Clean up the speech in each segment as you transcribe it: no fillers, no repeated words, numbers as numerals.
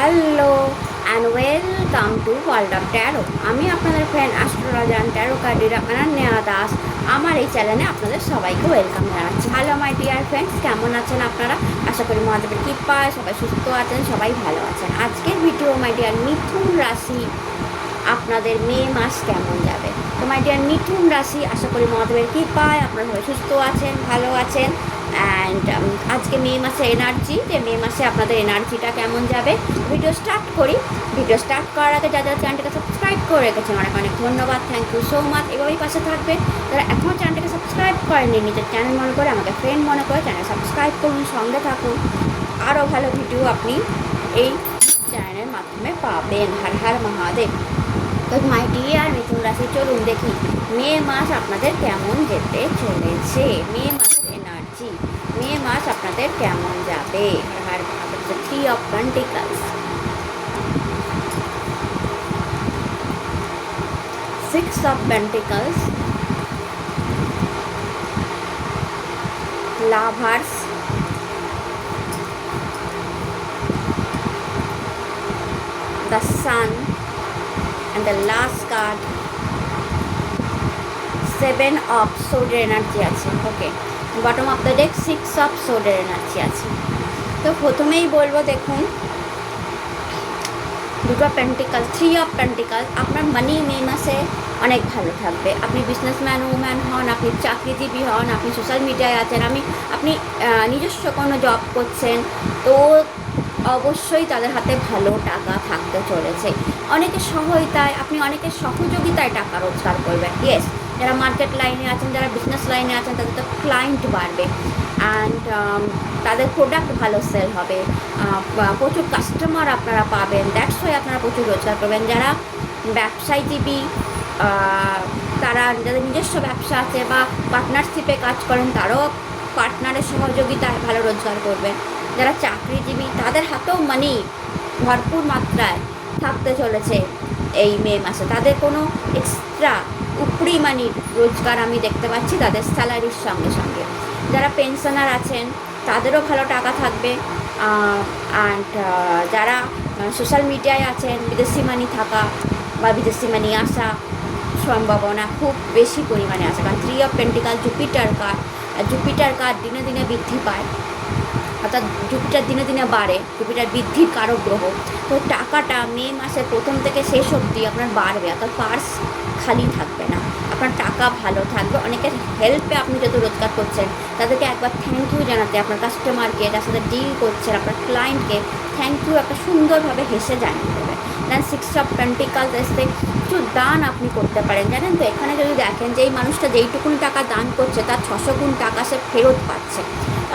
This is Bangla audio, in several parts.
Hello and welcome to world of taro. আমি আপনাদের ফ্রেন্ড অ্যাস্ট্রোলজার ট্যারো কার্ডের অনন্যা দাস। আমার এই চ্যানেলে আপনাদের সবাইকে ওয়েলকাম জানাচ্ছি। হ্যালো মাই ডিয়ার ফ্রেন্ডস, কেমন আছেন আপনারা? আশা করি মহাদেবের কৃপায় সবাই সুস্থ আছেন, সবাই ভালো আছেন। আজকের ভিডিও মাই ডিয়ার মিথুন রাশি, আপনাদের মে মাস কেমন যাবে। তো মাই ডিয়ার মিথুন রাশি, আশা করি মহাদেবের কৃপায় আপনারা সবাই সুস্থ আছেন, ভালো আছেন। অ্যান্ড আজকে মে মাসের এনার্জি, যে মে মাসে আপনাদের এনার্জিটা কেমন যাবে ভিডিও স্টার্ট করি। ভিডিও স্টার্ট করার আগে যারা চ্যানেলটাকে সাবস্ক্রাইব করে রেখেছেন অনেক অনেক ধন্যবাদ, থ্যাংক ইউ সো মাচ। এভাবেই পাশে থাকবে। যারা এখনও চ্যানেলটাকে সাবস্ক্রাইব করেননি, নিজের চ্যানেল মনে করে, আমাকে ফ্রেন্ড মনে করে চ্যানেল সাবস্ক্রাইব করুন, সঙ্গে থাকুন। আরও ভালো ভিডিও আপনি এই চ্যানেলের মাধ্যমে পাবেন। হর হর মহাদেব। তো মাই ডিয়ার মিথুন রাশি, চলুন দেখি মে মাস আপনাদের কেমন যেতে চলেছে। মে মাসের এনার্জি, মে মাস আপনাদের কেমন যাবে। আর three of pentacles, six of pentacles, lovers, the sun, and the last card seven of sword energy আছে। Okay, bottom of the deck six of sword energy আছে। তো প্রথমেই বলবো, দেখুন দুটো পেন্টিকাল, থ্রি অফ পেন্টিকাল, আপনার মানি মে মাসে অনেক ভালো থাকবে। আপনি বিজনেসম্যান উম্যান হন, আপনি চাকরিজীবী হন, আপনি সোশ্যাল মিডিয়ায় আছেন, আপনি নিজস্ব কোনো জব করছেন, তো অবশ্যই তাদের হাতে ভালো টাকা থাকতে চলেছে। অনেকের সহায়তায়, আপনি অনেকের সহযোগিতায় টাকা রোজগার করবেন। ইয়েস, যারা মার্কেট লাইনে আছেন, যারা বিজনেস লাইনে আছেন, তাদের তো ক্লায়েন্ট বাড়বে অ্যান্ড তাদের প্রোডাক্ট ভালো সেল হবে, প্রচুর কাস্টমার আপনারা পাবেন। দ্যাটস ওয়াই আপনারা প্রচুর রোজগার করবেন। যারা ব্যবসায়ীজীবী, তারা যাদের নিজস্ব ব্যবসা আছে বা পার্টনারশিপে কাজ করেন, তারাও পার্টনারের সহযোগিতায় ভালো রোজগার করবেন। যারা চাকরিজীবী, তাদের হাতেও মানি ভরপুর মাত্রায় থাকতে চলেছে এই মে মাসে। তাদের কোনো এক্সট্রা উপরি মানির রোজগার আমি দেখতে পাচ্ছি তাদের স্যালারির সঙ্গে সঙ্গে। যারা পেনশনার আছেন, তাদেরও ভালো টাকা থাকবে। অ্যান্ড যারা সোশ্যাল মিডিয়ায় আছেন, বিদেশি মানি থাকা বা বিদেশি মানি আসা সম্ভাবনা খুব বেশি পরিমাণে আছে। কারণ three of pentacle Jupiter card দিনে দিনে বৃদ্ধি পায়, অর্থাৎ জুপিটার দিনে দিনে বাড়ে। জুপিটার বৃদ্ধির কারক গ্রহ। তো টাকাটা মে মাসের প্রথম থেকে শেষ অবধি আপনার বাড়বে, অর্থাৎ পার্স খালি থাকবে না, আপনার টাকা ভালো থাকবে। অনেকের হেল্পে আপনি যত রোজগার করছেন, তাদেরকে একবার থ্যাংক ইউ জানাতে, আপনার কাস্টমারকে, যার সাথে ডিল করছেন, আপনার ক্লায়েন্টকে থ্যাংক ইউ একটা সুন্দরভাবে হেসে জানিয়ে দেবে। দেন সিক্স অফ পেন্টিকালস এসে কিছু দান আপনি করতে পারেন। জানেন তো, এখানে যদি দেখেন যে এই মানুষটা যেইটুকুন টাকা দান করছে, তার 600 গুণ টাকা সে ফেরত পাচ্ছে।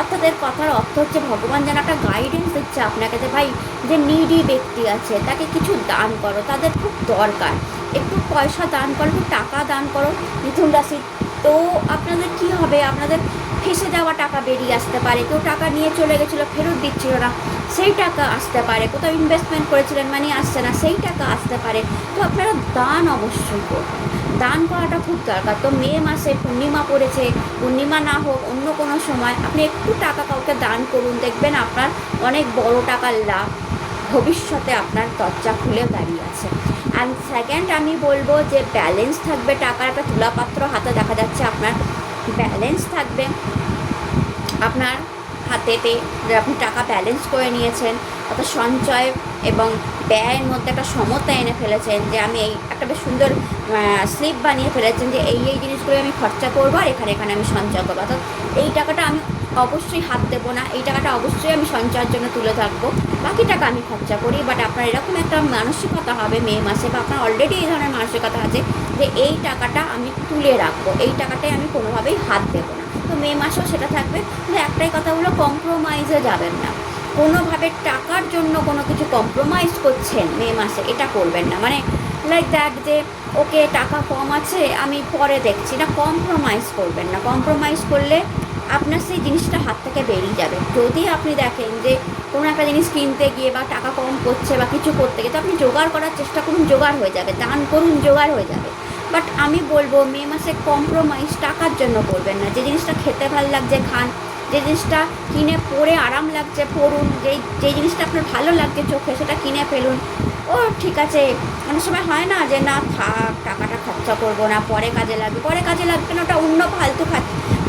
অর্থাৎ এর কথার অর্থ হচ্ছে, ভগবান যেন একটা গাইডেন্স দিচ্ছে আপনাকে যে ভাই, যে নিডি ব্যক্তি আছে তাকে কিছু দান করো, তাদের খুব দরকার, একটু পয়সা দান করো, একটু টাকা দান করো মিথুন রাশি। তো আপনাদের কি হবে, আপনাদের ফেসে যাওয়া টাকা বেরিয়ে আসতে পারে। কেউ টাকা নিয়ে চলে গেছিলো, ফেরত দিচ্ছিল না, সেই টাকা আসতে পারে। কোথাও ইনভেস্টমেন্ট করেছিলেন, মানি আসছে না, সেই টাকা আসতে পারে। তো আপনারা দান অবশ্যই করবেন, দান করাটা খুব দরকার। তো মে মাসে পূর্ণিমা পড়েছে, পূর্ণিমা না হোক অন্য কোনো সময় আপনি একটু টাকা কাউকে দান করুন, দেখবেন আপনার অনেক বড় টাকার লাভ ভবিষ্যতে আপনার দরজা খুলে দাঁড়িয়ে আছে। অ্যান্ড সেকেন্ড আমি বলবো যে ব্যালেন্স থাকবে টাকার। একটা তুলাপাত্র হাতে দেখা যাচ্ছে, আপনার ব্যালেন্স থাকবে আপনার হাতেতে, যে আপনি টাকা ব্যালেন্স করে নিয়েছেন, অর্থাৎ সঞ্চয় এবং ব্যয়ের মধ্যে একটা সমতা এনে ফেলেছেন। যে আমি এই একটা বেশ সুন্দর স্লিপ বানিয়ে ফেলেছেন যে এই জিনিসগুলো আমি খরচা করবো, আর এখানে আমি সঞ্চয় করবো। অর্থাৎ এই টাকাটা আমি অবশ্যই হাত দেবো না, এই টাকাটা অবশ্যই আমি সঞ্চয়ের জন্য তুলে থাকবো, বাকি টাকা আমি খরচা করি। বাট আপনার এরকম একটা মানসিকতা হবে মে মাসে, বা আপনার অলরেডি এই ধরনের মানসিকতা আছে যে এই টাকাটা আমি তুলে রাখবো, এই টাকাটাই আমি কোনোভাবেই হাত দেবো না। তো মে মাসেও সেটা থাকবে। কিন্তু একটাই কথা হলো, কম্প্রোমাইজে যাবেন না। কোনোভাবে টাকার জন্য কোনো কিছু কম্প্রোমাইজ করছেন মে মাসে, এটা করবেন না। মানে লাইক দ্যাট যে ওকে টাকা কম আছে আমি পরে দেখছি না, কম্প্রোমাইজ করবেন না। কম্প্রোমাইজ করলে আপনার সেই জিনিসটা হাত থেকে বেরিয়ে যাবে। যদি আপনি দেখেন যে কোনো একটা জিনিস কিনতে গিয়ে বা টাকা কম করছে বা কিছু করতে গিয়ে, তো আপনি জোগাড় করার চেষ্টা করুন, জোগাড় হয়ে যাবে। দান করুন, জোগাড় হয়ে যাবে। বাট আমি বলবো মে মাসে কম্প্রোমাইজ টাকার জন্য করবেন না। যে জিনিসটা খেতে ভালো লাগছে খান, যে জিনিসটা কিনে পরে আরাম লাগছে পড়ুন, যেই জিনিসটা আপনার ভালো লাগছে চোখে সেটা কিনে ফেলুন। ও ঠিক আছে, অনেক সময় হয় না যে না থাক টাকাটা খরচা করবো না, পরে কাজে লাগবে, পরে কাজে লাগবে না, ওটা অন্য ফালতু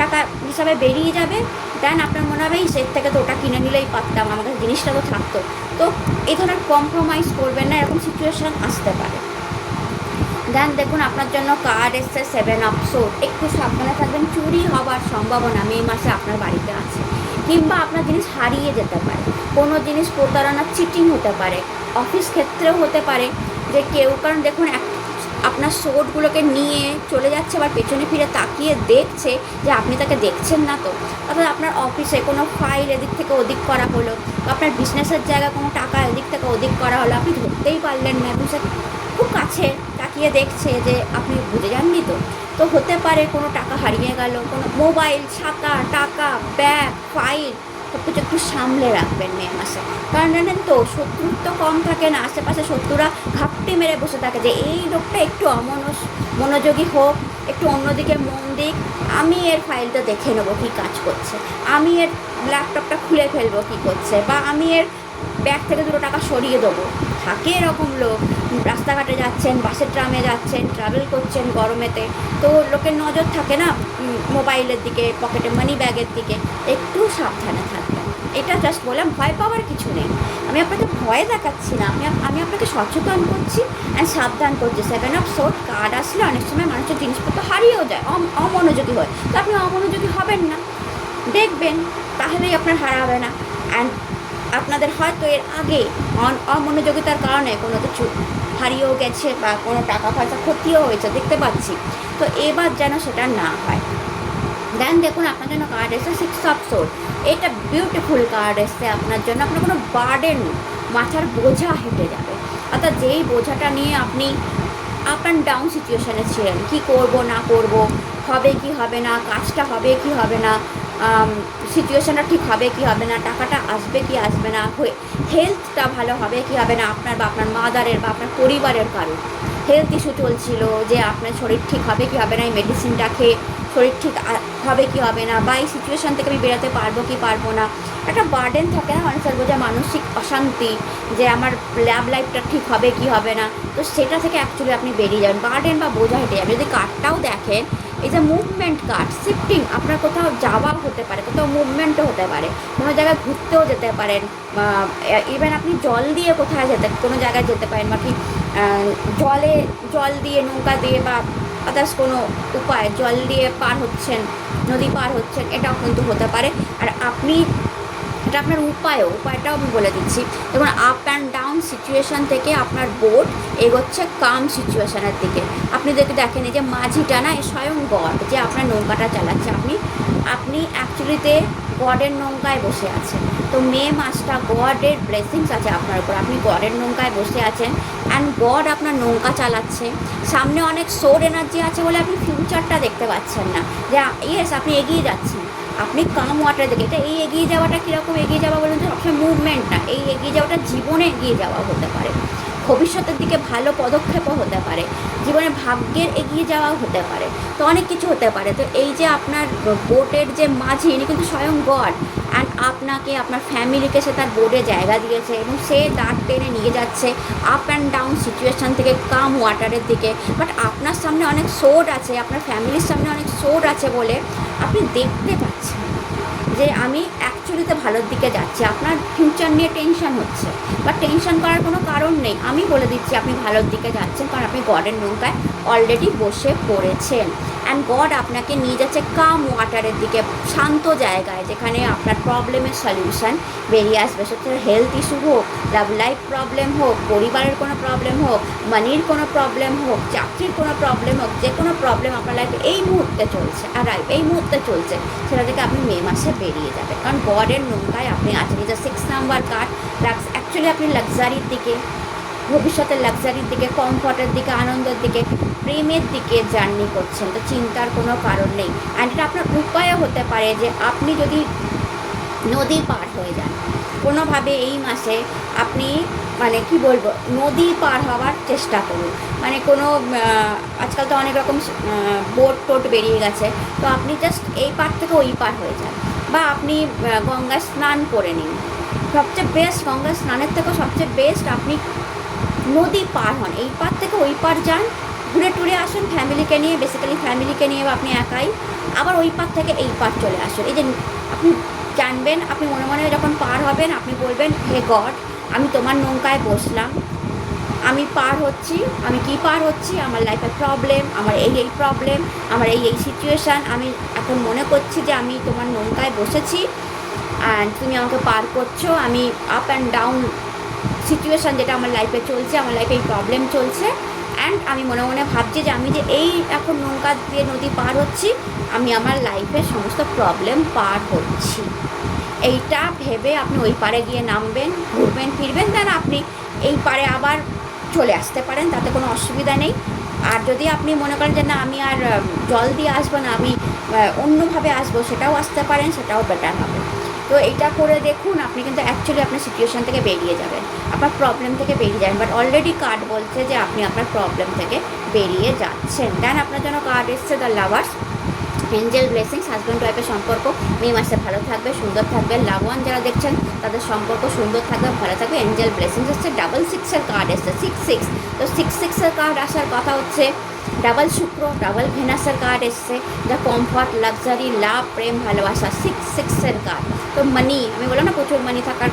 টাকা হিসাবে বেরিয়ে যাবে। দেন আপনার মনে হবে এই সেট থেকে তো ওটা কিনে নিলেই পারতাম, আমার কাছে জিনিসটা তো থাকতো। তো এই ধরনের কম্প্রোমাইজ করবেন না, এরকম সিচুয়েশান আসতে পারে। দেন দেখুন আপনার জন্য কার্ড এসছে 7 অফ সোর্ড। একটু সাবধানে থাকবেন, চুরি হওয়ার সম্ভাবনা মে মাসে আপনার বাড়িতে আছে, কিংবা আপনার জিনিস হারিয়ে যেতে পারে, কোনো জিনিস প্রতারণা চিটিং হতে পারে, অফিস ক্ষেত্রেও হতে পারে যে কেউ, কারণ দেখুন আপনার সোর্ডগুলোকে নিয়ে চলে যাচ্ছে, আবার পেছনে ফিরে তাকিয়ে দেখছে যে আপনি তাকে দেখছেন না। তো অর্থাৎ আপনার অফিসে কোনো ফাইল এদিক থেকে ওদিক করা হলো, আপনার বিজনেসের জায়গায় কোনো টাকা এদিক থেকে ওদিক করা হলো, আপনি ধরতেই পারলেন না, এবং সে খুব কাছে তাকিয়ে দেখছে যে আপনি বুঝে যাননি। তো তো হতে পারে কোনো টাকা হারিয়ে গেল, কোনো মোবাইল, ছাতা, টাকা, ব্যাগ, ফাইল, সব কিছু একটু সামলে রাখবেন মে মাসে। কারণ জানেন তো শত্রুর তো কম থাকে না, আশেপাশে শত্রুরা ঘাপটি মেরে বসে থাকে যে এই লোকটা একটু মনোযোগী হোক, একটু অন্যদিকে মন দিক, আমি এর ফাইলটা দেখে নেবো কী কাজ করছে, আমি এর ল্যাপটপটা খুলে ফেলবো কী করছে, বা আমি এর ব্যাগ থেকে 2 টাকা সরিয়ে দেবো। থাকে এরকম লোক, রাস্তাঘাটে যাচ্ছেন, বাসের ট্রামে যাচ্ছেন, ট্রাভেল করছেন গরমেতে, তো লোকের নজর থাকে না মোবাইলের দিকে, পকেটে মানি ব্যাগের দিকে, একটু সাবধানে থাকবেন। এটা জাস্ট বললাম, ভয় পাওয়ার কিছু নেই, আমি আপনাকে ভয় দেখাচ্ছি না, আমি আপনাকে সচেতন করছি অ্যান্ড সাবধান করছি। 7 অফ সোর্ড কার্ড আসলে অনেক সময় মানুষের জিনিসপত্র হারিয়েও যায়, অমনোযোগী হয়, তো আপনি অমনোযোগী হবেন না, দেখবেন, তাহলেই আপনার হারাবে না। অ্যান্ড আপনাদের হয়তো এর আগে অমনোযোগিতার কারণে কোনো কিছু হারিয়েও গেছে বা কোনো টাকা পয়সা ক্ষতিও হয়েছে, দেখতে পাচ্ছি, তো এবার যেন সেটা না হয়। দেন দেখুন আপনার জন্য কার্ড এসছে 6 অফ সোর্ড। এটা বিউটিফুল কার্ড এসছে আপনার জন্য, আপনার কোনো বার্ডেন, মাথার বোঝা হেঁটে যাবে, অর্থাৎ যেই বোঝাটা নিয়ে আপনি আপ অ্যান্ড ডাউন সিচুয়েশানে ছিলেন, কি করব না করব, হবে কি হবে না, কাজটা হবে কি হবে না, সিচুয়েশানটা ঠিক হবে কি হবে না, টাকাটা আসবে কি আসবে না, হেলথটা ভালো হবে কি হবে না, আপনার বা আপনার মাদারের বা আপনার পরিবারের কারো হেলথ ইস্যু চলছিল, যে আপনার শরীর ঠিক হবে কি হবে না, এই মেডিসিনটা খেয়ে শরীর ঠিক হবে কি হবে না, বা এই সিচুয়েশান থেকে আমি বেরোতে পারবো কি পারবো না, একটা বার্ডেন থাকে না মানুষের, বোঝা, মানসিক অশান্তি, যে আমার ল্যাব লাইফটা ঠিক হবে কি হবে না, তো সেটা থেকে অ্যাকচুয়ালি আপনি বেরিয়ে যাবেন, বার্ডেন বা বোঝা হেঁটে যাবেন। যদি কার্ডটাও দেখেন, এই যে মুভমেন্ট কার্ড, শিফটিং, আপনার কোথাও যাওয়া হতে পারে, কোথাও মুভমেন্টও হতে পারে, কোনো জায়গায় ঘুরতেও যেতে পারেন, ইভেন আপনি জল দিয়ে কোথায় কোনো জায়গায় যেতে পারেন, বা কি জল দিয়ে নৌকা দিয়ে বা আদার্স কোনো উপায় জল দিয়ে পার হচ্ছেন, নদী পার হচ্ছেন, এটাও কিন্তু হতে পারে। আর আপনি এটা আপনার উপায়টাও আমি বলে দিচ্ছি। দেখুন আপ অ্যান্ড ডাউন সিচুয়েশান থেকে আপনার বোট এগোচ্ছে কাম সিচুয়েশানের দিকে। আপনি দেখেন এই যে মাঝিটা না, স্বয়ং গড যে আপনার নৌকাটা চালাচ্ছে, আপনি অ্যাকচুয়ালিতে গডের নৌকায় বসে আছেন। তো মে মাসটা গডের ব্লেসিংস আছে আপনার উপর, আপনি গডের নৌকায় বসে আছেন অ্যান্ড গড আপনার নৌকা চালাচ্ছে। সামনে অনেক সোর এনার্জি আছে বলে আপনি ফিউচারটা দেখতে পাচ্ছেন না, যে ইয়েস আপনি এগিয়ে যাচ্ছেন, আপনি কাম ওয়াটার দেখে। এটা এই এগিয়ে যাওয়াটা কীরকম এগিয়ে যাওয়া বলুন তো, সবসময় মুভমেন্ট না, এই এগিয়ে যাওয়াটা জীবনে এগিয়ে যাওয়া হতে পারে, ভবিষ্যতের দিকে ভালো পদক্ষেপও হতে পারে, জীবনে ভাগ্যের এগিয়ে যাওয়াও হতে পারে, তো অনেক কিছু হতে পারে। তো এই যে আপনার বোটের যে মাঝি, ইনি কিন্তু স্বয়ং গড, অ্যান্ড আপনাকে আপনার ফ্যামিলিকে সে তার বোর্ডে জায়গা দিয়েছে এবং সে দাঁড় টেনে নিয়ে যাচ্ছে আপ অ্যান্ড ডাউন সিচুয়েশান থেকে কাম ওয়াটারের দিকে। বাট আপনার সামনে অনেক সোর্ড আছে, আপনার ফ্যামিলির সামনে অনেক সোর্ড আছে বলে আপনি দেখতে পাচ্ছেন যে আমি অ্যাকচুয়ালিতে ভালোর দিকে যাচ্ছি, আপনার ফিউচার নিয়ে টেনশন হচ্ছে, বা টেনশন করার কোনো কারণ নেই, আমি বলে দিচ্ছি আপনি ভালোর দিকে যাচ্ছেন, কারণ আপনি গডের নৌকায় অলরেডি বসে পড়েছেন অ্যান্ড গড আপনাকে নিয়ে যাচ্ছে কাম ওয়াটারের দিকে, শান্ত জায়গায়, যেখানে আপনার প্রবলেমের সলিউশন বেরিয়ে আসবে। সেটা হেলথ ইস্যু হোক, লাভ লাইফ প্রবলেম হোক, পরিবারের কোনো প্রবলেম হোক, মানির কোনো প্রবলেম হোক, চাকরির কোনো প্রবলেম হোক, যে কোনো প্রবলেম আপনার লাইফে এই মুহূর্তে চলছে, আর এই মুহূর্তে চলছে, সেটা থেকে আপনি মে মাসে বেরিয়ে যাবে, কারণ গডের নৌকায় আপনি আছেন। এই যে 6 নাম্বার কার্ড, অ্যাকচুয়ালি আপনি লাক্সারির দিকে, ভবিষ্যতের লাক্সারির দিকে, কমফর্টের দিকে, আনন্দের দিকে, প্রেমের দিকে জার্নি করছেন, তো চিন্তার কোনো কারণ নেই। অ্যান্ড এটা আপনার উপায়ও হতে পারে যে আপনি যদি নদী পার হয়ে যান কোনোভাবে এই মাসে, আপনি মানে কি বলবো, নদী পার হওয়ার চেষ্টা করুন, মানে কোনো আজকাল তো অনেক রকম বোট টোট বেরিয়ে গেছে, তো আপনি জাস্ট এই পার থেকে ওই পার হয়ে যান, বা আপনি গঙ্গা স্নান করে নিন। সবচেয়ে বেস্ট, গঙ্গা স্নানের থেকেও সবচেয়ে বেস্ট আপনি নদী পার হন, এই পার থেকে ওই পার যান, ঘুরে টুরে আসুন ফ্যামিলিকে নিয়ে, বেসিক্যালি ফ্যামিলিকে নিয়ে বা আপনি একাই, আবার ওই পার থেকে এই পার চলে আসুন। এই যে আপনি জানবেন, আপনি মনে মনে যখন পার হবেন আপনি বলবেন, হে গড, আমি তোমার নৌকায় বসলাম, আমি পার হচ্ছি, আমি কি পার হচ্ছি, আমার লাইফের প্রবলেম, আমার এই প্রবলেম, আমার এই সিচুয়েশান, আমি এখন মনে করছি যে আমি তোমার নৌকায় বসেছি অ্যান্ড তুমি আমাকে পার করছো, আমি আপ অ্যান্ড ডাউন সিচুয়েশান যেটা আমার লাইফে চলছে, আমার লাইফে এই প্রবলেম চলছে, অ্যান্ড আমি মনে মনে ভাবছি যে আমি যে এই এখন নৌকা দিয়ে নদী পার হচ্ছি, আমি আমার লাইফের সমস্ত প্রবলেম পার হচ্ছি। এইটা ভেবে আপনি ওই পারে গিয়ে নামবেন, ঘুরবেন ফিরবেন, দেন আপনি এই পারে আবার চলে আসতে পারেন, তাতে কোনো অসুবিধা নেই। আর যদি আপনি মনে করেন যে না আমি আর জল দিয়ে আসবো না, আমি অন্যভাবে আসবো, সেটাও আসতে পারেন, সেটাও বেটার হবে। তো এইটা করে দেখুন, আপনি কিন্তু অ্যাকচুয়ালি আপনার সিচুয়েশান থেকে বেরিয়ে যাবেন, আপনার প্রবলেম থেকে বেরিয়ে যাবেন। বাট অলরেডি কার্ড বলছে যে আপনি আপনার প্রবলেম থেকে বেরিয়ে যাচ্ছেন। দেন আপনার জন্য কার্ড এসছে the lovers, Angel blessings. Husband ওয়াইফের সম্পর্ক মে মাসে ভালো থাকবে, সুন্দর থাকবে। লাভ ওয়ান যারা দেখছেন তাদের সম্পর্ক সুন্দর থাকবে, ভালো থাকবে। এঞ্জেল ব্লেসিংস হচ্ছে ডাবল সিক্সের কার্ড এসছে, 6 তো 6 কার্ড আসার কথা হচ্ছে ডাবল শুক্র, ডাবল ভেনাসের কার্ড এসছে, যা কমফর্ট, লাক্সারি, লাভ, প্রেম, ভালোবাসা। 6 কার্ড। তো মানি, আমি বললাম না প্রচুর মানি থাকার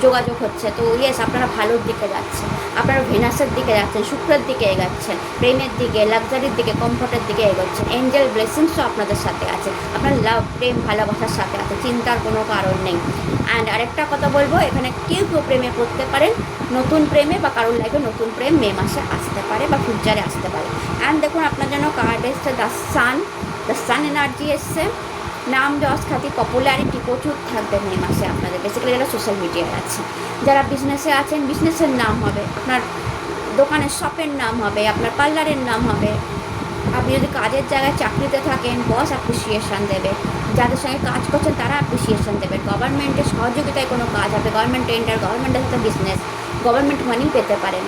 যোগাযোগ হচ্ছে। তো ইয়েস, আপনারা ভালোর দিকে যাচ্ছেন, আপনারা ভেনাসের দিকে যাচ্ছেন, শুক্রের দিকে এগাচ্ছেন, প্রেমের দিকে, লাক্সারির দিকে, কমফর্টের দিকে এগোচ্ছেন। এঞ্জেল ব্লেসিংসও আপনাদের সাথে আছে, আপনার লাভ, প্রেম, ভালোবাসার সাথে আছে, চিন্তার কোনো কারণ নেই। অ্যান্ড আরেকটা কথা বলবো, এখানে কেউ প্রেমে পড়তে পারেন, নতুন প্রেমে বা কারোর লাইফে নতুন প্রেম মে মাসে আসতে পারে বা ফিউচারে আসতে পারে। অ্যান্ড দেখুন আপনার জন্য কার্ড এসছে দ্য সান এনার্জি এসছে। নাম, যশ, খ্যাতি, পপুলারিটি প্রচুর থাকবে মে মাসে আপনাদের, বেসিক্যালি যারা সোশ্যাল মিডিয়ায় আছে, যারা বিজনেসে আছেন, বিজনেসের নাম হবে, আপনার দোকানের শপের নাম হবে, আপনার পার্লারের নাম হবে। আপনি যদি কাজের জায়গায় চাকরিতে থাকেন, বস অ্যাপ্রিসিয়েশান দেবে, যাদের সঙ্গে কাজ করছেন তারা অ্যাপ্রিসিয়েশান দেবে। গভর্নমেন্টের সহযোগিতায় কোনো কাজ হবে, গভর্নমেন্ট টেন্ডার, গভর্নমেন্টের সাথে বিজনেস, গভর্নমেন্ট মানি পেতে পারেন,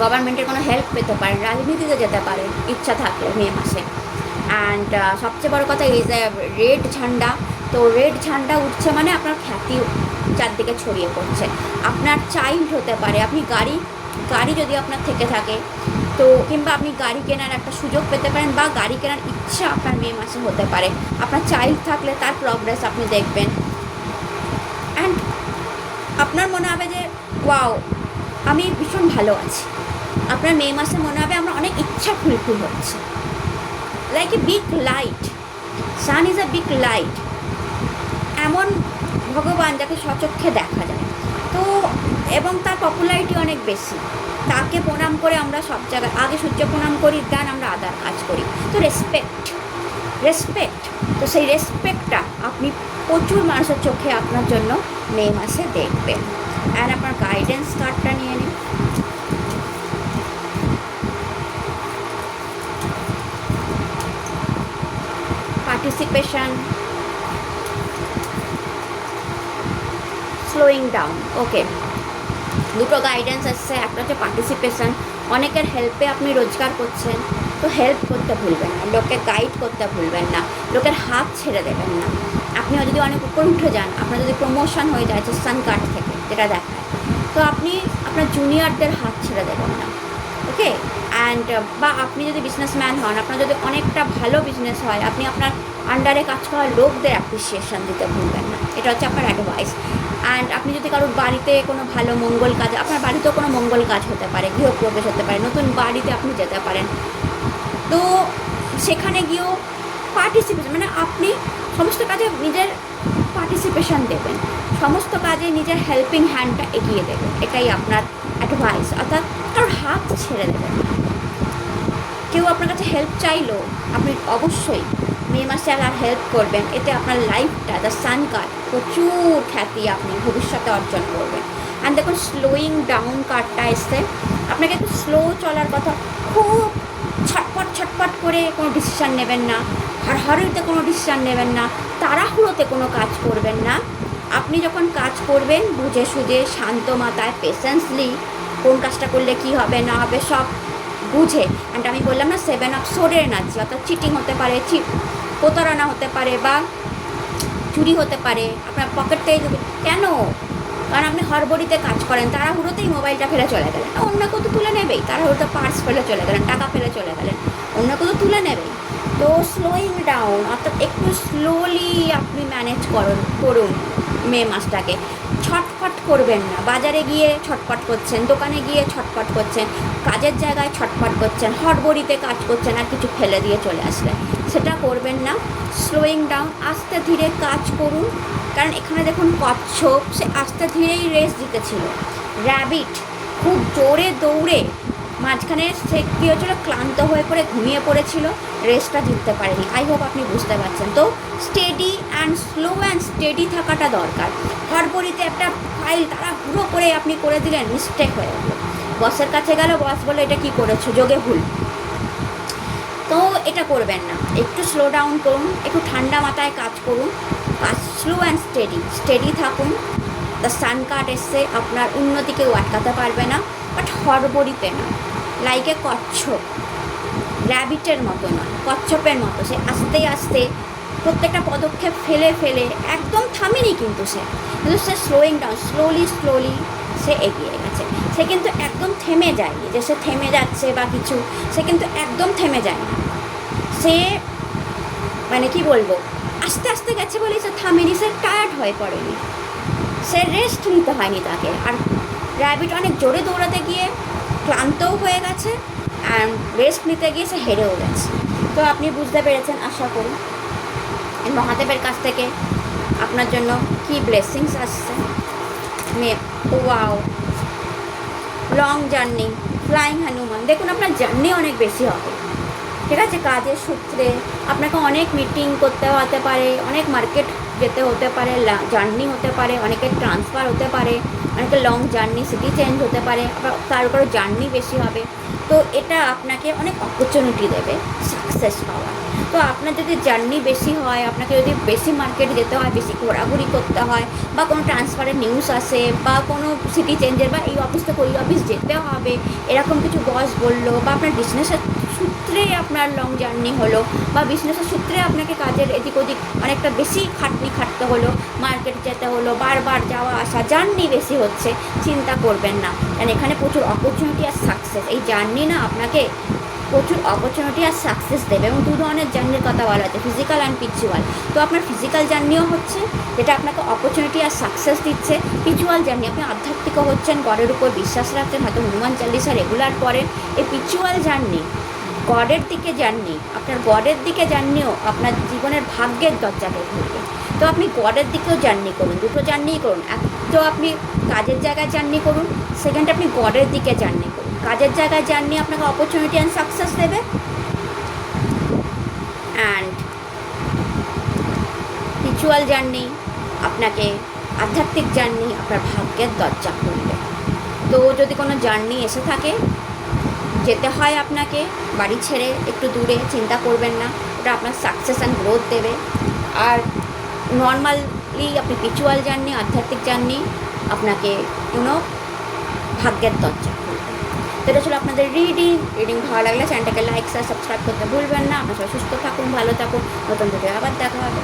গভর্নমেন্টের কোনো হেল্প পেতে পারেন, রাজনীতিতে যেতে পারেন ইচ্ছা থাকলে মে মাসে। অ্যান্ড সবচেয়ে বড় কথা এই যে রেড ঝান্ডা, তো রেড ঝান্ডা উঠছে মানে আপনার খ্যাতি চারদিকে ছড়িয়ে পড়ছে। আপনার চাইল্ড হতে পারে, আপনি গাড়ি যদি আপনার থেকে থাকে তো, কিংবা আপনি গাড়ি কেনার একটা সুযোগ পেতে পারেন, বা গাড়ি কেনার ইচ্ছা আপনার মে মাসে হতে পারে। আপনার চাইল্ড থাকলে তার প্রগ্রেস আপনি দেখবেন, অ্যান্ড আপনার মনে হবে যে ওয়াও, আমি ভীষণ ভালো আছি। আপনার মে মাসে মনে হবে আমার অনেক ইচ্ছা ফুলফিল হচ্ছে, like a big light, sun is a big light, এমন ভগবান যাকে সচক্ষে দেখা যায়। তো এবং তার পপুলারিটি অনেক বেশি, তাকে প্রণাম করে আমরা সব জায়গায় আগে সূর্য প্রণাম করি, দেন আমরা আদার কাজ করি। তো রেসপেক্ট, তো সেই রেসপেক্টটা আপনি প্রচুর মানুষের চোখে আপনার জন্য মে মাসে দেখবেন। অ্যান্ড আপনার গাইডেন্স কার্ডটা নিয়ে নিন। পার্টিসিপেশন, স্লোয়িং ডাউন, ওকে, দুটো গাইডেন্স আসছে। একটা হচ্ছে পার্টিসিপেশন, অনেকের হেল্পে আপনি রোজগার করছেন, তো হেল্প করতে ভুলবেন না, লোককে গাইড করতে ভুলবেন না, লোকের হাত ছেড়ে দেবেন না। আপনিও যদি অনেক উপর উঠে যান, আপনার যদি প্রমোশন হয়ে যায় সান কার্ড থেকে যেটা দেখায়, তো আপনি আপনার জুনিয়রদের হাত ছেড়ে দেবেন না, ওকে। অ্যান্ড বা আপনি যদি বিজনেসম্যান হন, আপনার যদি অনেকটা ভালো বিজনেস হয়, আপনি আপনার আন্ডারে কাজ করা লোকদের অ্যাপ্রিসিয়েশন দিতে ভুলবেন না, এটা হচ্ছে আপনার অ্যাডভাইস। অ্যান্ড আপনি যদি কারোর বাড়িতে কোনো ভালো মঙ্গল কাজ, আপনার বাড়িতেও কোনো মঙ্গল কাজ হতে পারে, গৃহপ্রবেশ হতে পারে, নতুন বাড়িতে আপনি যেতে পারেন, তো সেখানে গিয়েও পার্টিসিপেশন, মানে আপনি সমস্ত কাজে নিজের পার্টিসিপেশন দেবেন, সমস্ত কাজে নিজের হেল্পিং হ্যান্ডটা এগিয়ে দেবেন, এটাই আপনার অ্যাডভাইস। অর্থাৎ কারোর হাত ছেড়ে দেবেন। কেউ আপনার কাছে হেল্প চাইলো, আপনি অবশ্যই মে মাসে আর হেল্প করবেন, এতে আপনার লাইফটা দ্য সান কার্ড প্রচুর খ্যাতি আপনি ভবিষ্যতে অর্জন করবেন। অ্যান্ড দেখুন স্লোয়িং ডাউন কার্ডটা এসছে, আপনাকে একটু স্লো চলার কথা, খুব ছটপট করে কোনো ডিসিশান নেবেন না, হাড়াহাড়িতে কোনো ডিসিশান নেবেন না, তাড়াহুড়োতে কোনো কাজ করবেন না। আপনি যখন কাজ করবেন বুঝে সুঝে শান্ত মাথায় পেশেন্সলি, কোন কাজটা করলে কী হবে না হবে সব বুঝে। অ্যান্ড আমি বললাম না 7 অফ সোর্ডের এনার্জি, অর্থাৎ চিটিং হতে পারে, প্রতারণা হতে পারে, বা চুরি হতে পারে, আপনার পকেট থেকে কেন? কারণ আপনি হড়বড়িতে কাজ করেন, তাড়াহুড়োতেই মোবাইলটা ফেলে চলে গেলেন, অন্য কেউ তো তুলে নেবেই, তাড়াহুড়োতে পার্স ফেলে চলে গেলেন, টাকা ফেলে চলে গেলেন, অন্য কেউ তো তুলে নেবেই। তো স্লোয়িং ডাউন, অর্থাৎ একটু স্লোলি আপনি ম্যানেজ করুন মে মাসটাকে। ছটফট করবেন না, বাজারে গিয়ে ছটফট করছেন, দোকানে গিয়ে ছটফট করছেন, কাজের জায়গায় ছটফট করছেন, হড়বড়িতে কাজ করছেন আর কিছু ফেলে দিয়ে চলে আসলেন, সেটা করবেন না। স্লোয়িং ডাউন, আস্তে ধীরে কাজ করুন। কারণ এখানে দেখুন কচ্ছপ সে আস্তে ধীরেই রেস জিতেছিল, র্যাবিট খুব জোরে দৌড়ে মাঝখানে সে কী হয়েছিল, ক্লান্ত হয়ে পড়ে ঘুমিয়ে পড়েছিল, রেসটা জিততে পারেনি। আই হোপ আপনি বুঝতে পারছেন। তো steady and slow and steady থাকাটা দরকার। হড়বড়িতে একটা ফাইল তারা পুরো করে আপনি করে দিলেন, মিস্টেক হয়ে গেল, বসের কাছে গেল, বস বললো এটা কী করেছো, যোগে ভুল। তো এটা করবেন না, একটু স্লো ডাউন করুন, একটু ঠান্ডা মাথায় কাজ করুন, কাজ স্লো অ্যান্ড স্টেডি থাকুন। দ্য সান কার্ড এসছে, আপনার উন্নতি কেউ আটকাতে পারবে না, বাট হড়বড়িতে না, লাইকে কচ্ছপ, র্যাবিটের মতো নয়, কচ্ছপের মতো সে আস্তে আস্তে প্রত্যেকটা পদক্ষেপ ফেলে ফেলে একদম থামেনি, কিন্তু সে স্লোয়িং ডাউন, স্লোলি সে এগিয়ে গেছে। সে কিন্তু একদম থেমে যায়নি যে সে থেমে যাচ্ছে বা কিছু, সে কিন্তু একদম থেমে যায়নি। সে মানে কি বলবো, আস্তে আস্তে গেছে বলেই সে থামেনি, সে টায়ার্ড হয়ে পড়েনি, সে রেস্ট নিতে হয়নি তাকে। আর র্যাবিট অনেক জোরে দৌড়াতে গিয়ে ক্লান্তও হয়ে গেছে, অ্যান্ড রেস্ট নিতে গিয়ে সে হেরেও গেছে। তো আপনি বুঝতে পেরেছেন আশা করি মহাদেবের কাছ থেকে আপনার জন্য কি ব্লেসিংস আসছে। Wow, long journey, flying Hanuman, দেখুন আপনার জার্নি অনেক বেশি হবে, ঠিক আছে? কাজের সূত্রে আপনাকে অনেক মিটিং করতে হতে পারে, অনেক মার্কেট যেতে হতে পারে, জার্নি হতে পারে, অনেকের ট্রান্সফার হতে পারে, অনেকের লং জার্নি, সিটি চেঞ্জ হতে পারে, আবার কারো জার্নি বেশি হবে। তো এটা আপনাকে অনেক অপরচুনিটি দেবে সাকসেস পাওয়ার। তো আপনার যদি জার্নি বেশি হয়, আপনাকে যদি বেশি মার্কেট যেতে হয়, বেশি ঘোরাঘুরি করতে হয়, বা কোনো ট্রান্সফারের নিউজ আসে, বা কোনো সিটি চেঞ্জের, বা এই অফিস থেকে ওই অফিস যেতে হবে, এরকম কিছু বস বললো, বা আপনার বিজনেসের সূত্রে আপনার লং জার্নি হলো, বা বিজনেসের সূত্রে আপনাকে কাজের এদিক ওদিক অনেকটা বেশি খাটতে হলো, মার্কেট যেতে হলো, বারবার যাওয়া আসা, জার্নি বেশি হচ্ছে, চিন্তা করবেন না। কারণ এখানে প্রচুর অপরচুনিটি আর সাকসেস, এই জার্নি না আপনাকে প্রচুর অপরচুনিটি আর সাকসেস দেবে। এবং দু ধরনের জার্নির কথা বলা আছে, ফিজিক্যাল অ্যান্ড স্পিরিচুয়াল। তো আপনার ফিজিক্যাল জার্নিও হচ্ছে, যেটা আপনাকে অপরচুনিটি আর সাকসেস দিচ্ছে। স্পিরিচুয়াল জার্নি, আপনি আধ্যাত্মিকও হচ্ছেন, গডের উপর বিশ্বাস রাখছেন, হয়তো হনুমান চালিসা রেগুলার পড়েন। এই স্পিরিচুয়াল জার্নি, গডের দিকে জার্নি, আপনার গডের দিকে জার্নিও আপনার জীবনের ভাগ্যের দরজাকে খুলবে। তো আপনি গডের দিকেও জার্নি করুন, দুটো জার্নিই করুন। এক তো আপনি কাজের জায়গায় জার্নি করুন, সেকেন্ড আপনি গডের দিকে জার্নি করুন। কাজের জায়গায় জার্নি আপনাকে অপরচুনিটি অ্যান্ড সাকসেস দেবে, অ্যান্ড স্পিরিচুয়াল জার্নি আপনাকে, আধ্যাত্মিক জার্নি আপনার ভাগ্যের দরজা খুলবে। তো যদি কোনো জার্নি এসে থাকে, যেতে হয় আপনাকে বাড়ি ছেড়ে একটু দূরে, চিন্তা করবেন না, ওটা আপনার সাকসেস অ্যান্ড গ্রোথ দেবে। আর নর্মালি আপনি স্পিরিচুয়াল জার্নি, আধ্যাত্মিক জার্নি আপনাকে ভাগ্যের দরজা খুলবে। তো এটা ছিল আপনাদের রিডিং ভালো লাগলে চ্যানেলটাকে লাইক সাবস্ক্রাইব করতে ভুলবেন না। আপনার সবাই সুস্থ থাকুন, ভালো থাকুন, নতুন ভিডিও আবার দেখা হবে।